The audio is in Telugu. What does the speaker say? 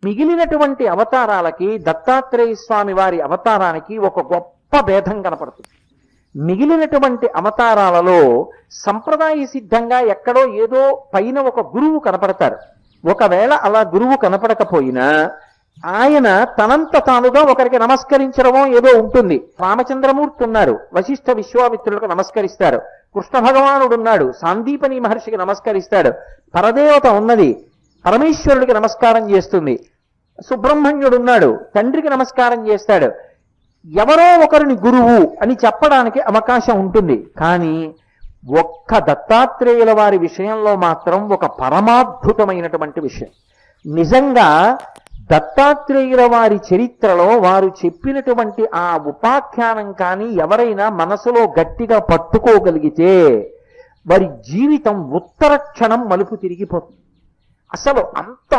మిగిలినటువంటి అవతారాలకి దత్తాత్రేయ స్వామి వారి అవతారానికి ఒక గొప్ప భేదం కనపడుతుంది. మిగిలినటువంటి అవతారాలలో సంప్రదాయ సిద్ధంగా ఎక్కడో ఏదో పైన ఒక గురువు కనపడతారు. ఒకవేళ అలా గురువు కనపడకపోయినా ఆయన తనంత తానుగా ఒకరికి నమస్కరించడమో ఏదో ఉంటుంది. రామచంద్రమూర్తి ఉన్నారు, వశిష్ఠ విశ్వామిత్రులకు నమస్కరిస్తారు. కృష్ణ భగవానుడు ఉన్నాడు, సాందీపని మహర్షికి నమస్కరిస్తాడు. పరదేవత ఉన్నది, పరమేశ్వరుడికి నమస్కారం చేస్తుంది. సుబ్రహ్మణ్యుడున్నాడు, తండ్రికి నమస్కారం చేస్తాడు. ఎవరో ఒకరిని గురువు అని చెప్పడానికి అవకాశం ఉంటుంది. కానీ ఒక్క దత్తాత్రేయుల వారి విషయంలో మాత్రం ఒక పరమాద్భుతమైనటువంటి విషయం. నిజంగా దత్తాత్రేయుల వారి చరిత్రలో వారు చెప్పినటువంటి ఆ ఉపాఖ్యానం కానీ ఎవరైనా మనసులో గట్టిగా పట్టుకోగలిగితే వారి జీవితం ఉత్తర క్షణం మలుపు తిరిగిపోతుంది. అసలు అంత